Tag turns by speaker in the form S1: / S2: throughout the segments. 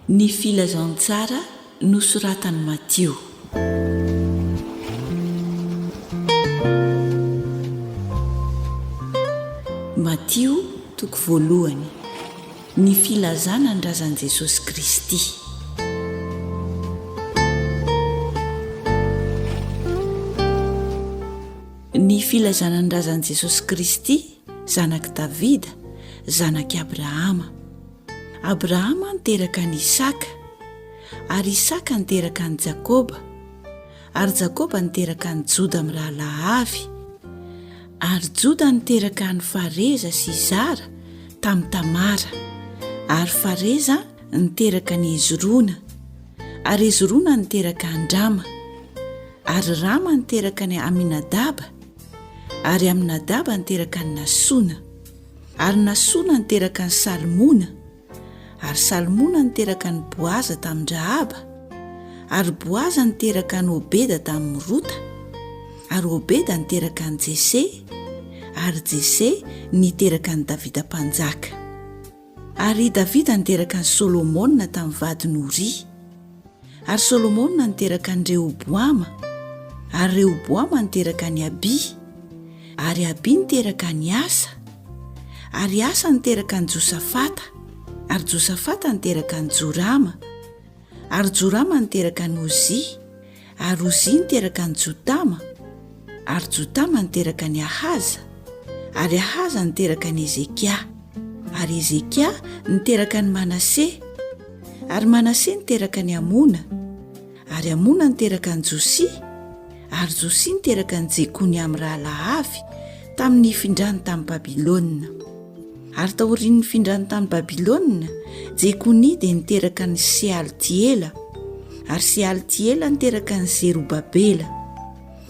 S1: Ny filazantsara nosoratan'i Matio. Matio toko voalohany. Ny filazana ny razan'i Jesosy Kristy. Ny filazana ny razan'i Jesosy Kristy, zanak'i Davida, zanak'i Abrahama. Abrahama niteraka ny Isaka, ary Isaka niteraka ny Jakoba, ary Jakoba niteraka ny Joda mirahalahy, ary Joda niteraka ny Fareza sy Zara tamin'ny Tamara, ary Fareza niteraka ny Hezrona, ary Hezrona niteraka ny Rama, ary Rama niteraka ny Aminadaba, ary Aminadaba niteraka ny Nasona, ary Nasona niteraka ny Salmona, ary Salmona niteraka ny Boaza tamin-dRahaba, ary Boaza niteraka ny Obeda tamin-dRota, ary Obeda niteraka ny Jese, ary Jese niteraka ny Davida mpanjaka, ary Davida niteraka ny Salmona tamin'ny vadin'i, ary Salmona niteraka ny an-dRehoboama, ary Rehoboama niteraka ny Aby, ary Aby niteraka ny Asa, ary Asa niteraka ny Josafata, ary Josafata niteraka ny Rama, ary Rama niteraka ny Ozy, ary Ozy niteraka ny Jotama, ary Jotama niteraka ny Ahaza, ary Ahaza niteraka ny Ezekia, ary Ezekia niteraka ny Manase, ary Manase niteraka ny Amona, ary Amona niteraka ny Josy, ary Josy niteraka ny Jekony mirahalahy tamin'ny findrany tamin'ny Babilôna. Ary taorian'ny findrany tamin'ny Babilôna, Jekony dia niteraka ny Sealtiela, ary Sealtiela niteraka ny Zerobabela,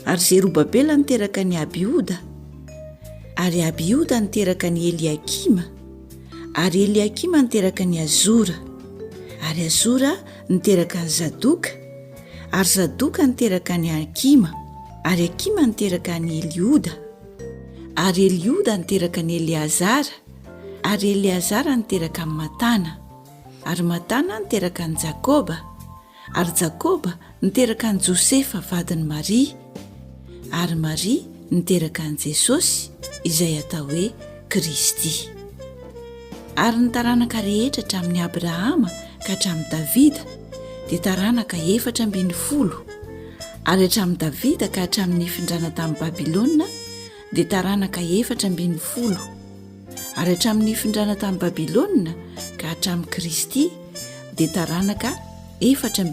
S1: ary Zerobabela niteraka ny Abioda, ary Abioda niteraka ny Eliakima, ary Eliakima niteraka ny Azora, ary Azora niteraka ny Zadoka, ary Zadoka niteraka ny Akima, ary Akima niteraka ny Elioda, ary Elioda niteraka ny Eleazara, ary Eleazara niteraka ny Matana, ary Matana niteraka ny Jakoba, ary Jakoba niteraka ny Josefa vadin'i Maria, ary Maria niteraka ny Jesosy izay atao hoe Kristy. Ary ny taranaka rehetra hatramin'ny Abrahama ka hatramin'ny Davida dia taranaka 400, ary hatramin'ny Davida ka hatramin'ny findrana tamin'ny Babilôna dia taranaka 400, ary hatramin'ny findrana tamin'ny Babilôna ka hatramin'ny Kristy dia taranaka 400.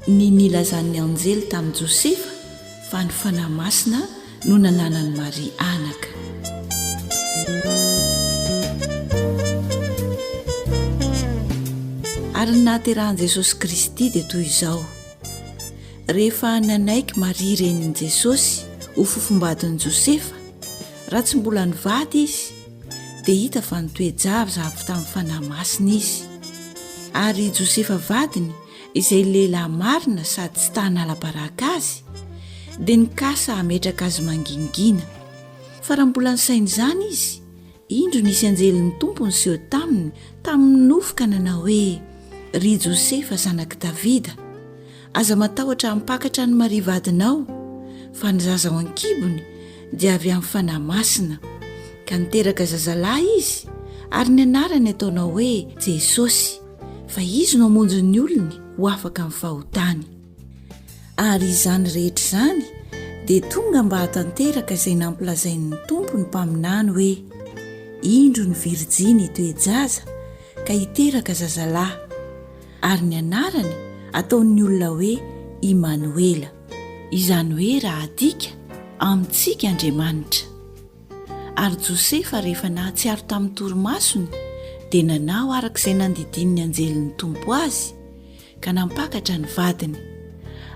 S1: Ny nilazan'ny anjely tamin'i Josefa fa ny fanahy masina no nananan'i Maria anaka. Ary nahaterahan'i Jesosy Kristy dia toy izao. Rehefa nanaiky Maria renin'i Jesosy ho fofombadin'i Josefa, raha tsy mbola nivady izy, dia hita fa nitoejavy tamin'ny fanahy masina izy. Ary Josefa vadiny, izay lehilahy marina sady tsy tahanala-baraka azy, dia nikasa hametraka azy mangingina. Fa raha mbola nisainy izany izy, indro nisy anjelin'ny tompony seho tamin'ny nofoka nanao hoe: "Ry Josefa zanak'i Davida, aza matahotra hampakatra ny Maria vadinao, fa ny zaza ao an-kibony dia avy amin'ny fanahy masina." Ka niteraka zazalahy izy, ary ny anarany ataonao hoe Jesosy, fa izy no hamonjy ny olony ho afaka amin'ny fahotany. Ary izany rehetra izany dia tonga mba hatanteraka izay nampilazain'ny tompony mpaminany hoe: "Indro ny Virjiny hitoejaza ka hiteraka zazalahy, ary ny anarany ataon'ny olona hoe Imanoela." Izany hoe raha adika amintsika Andriamanitra. Ary Josefa rehefa nahatsiaro tamin'ny torimasony dia nanao arak'izay nandidin'ny anjelin'ny tompo azy, ka nampakatra ny vadiny,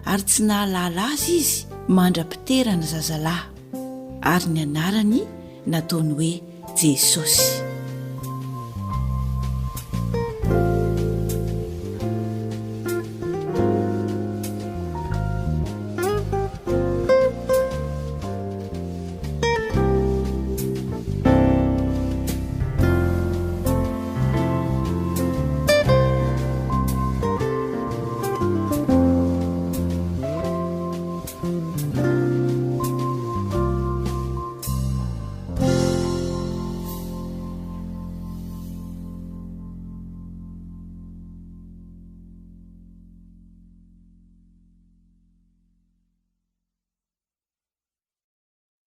S1: ary tsy nahalala azy izy mandra-piterana zazalahy, ary ny anarany nataony hoe Jesosy.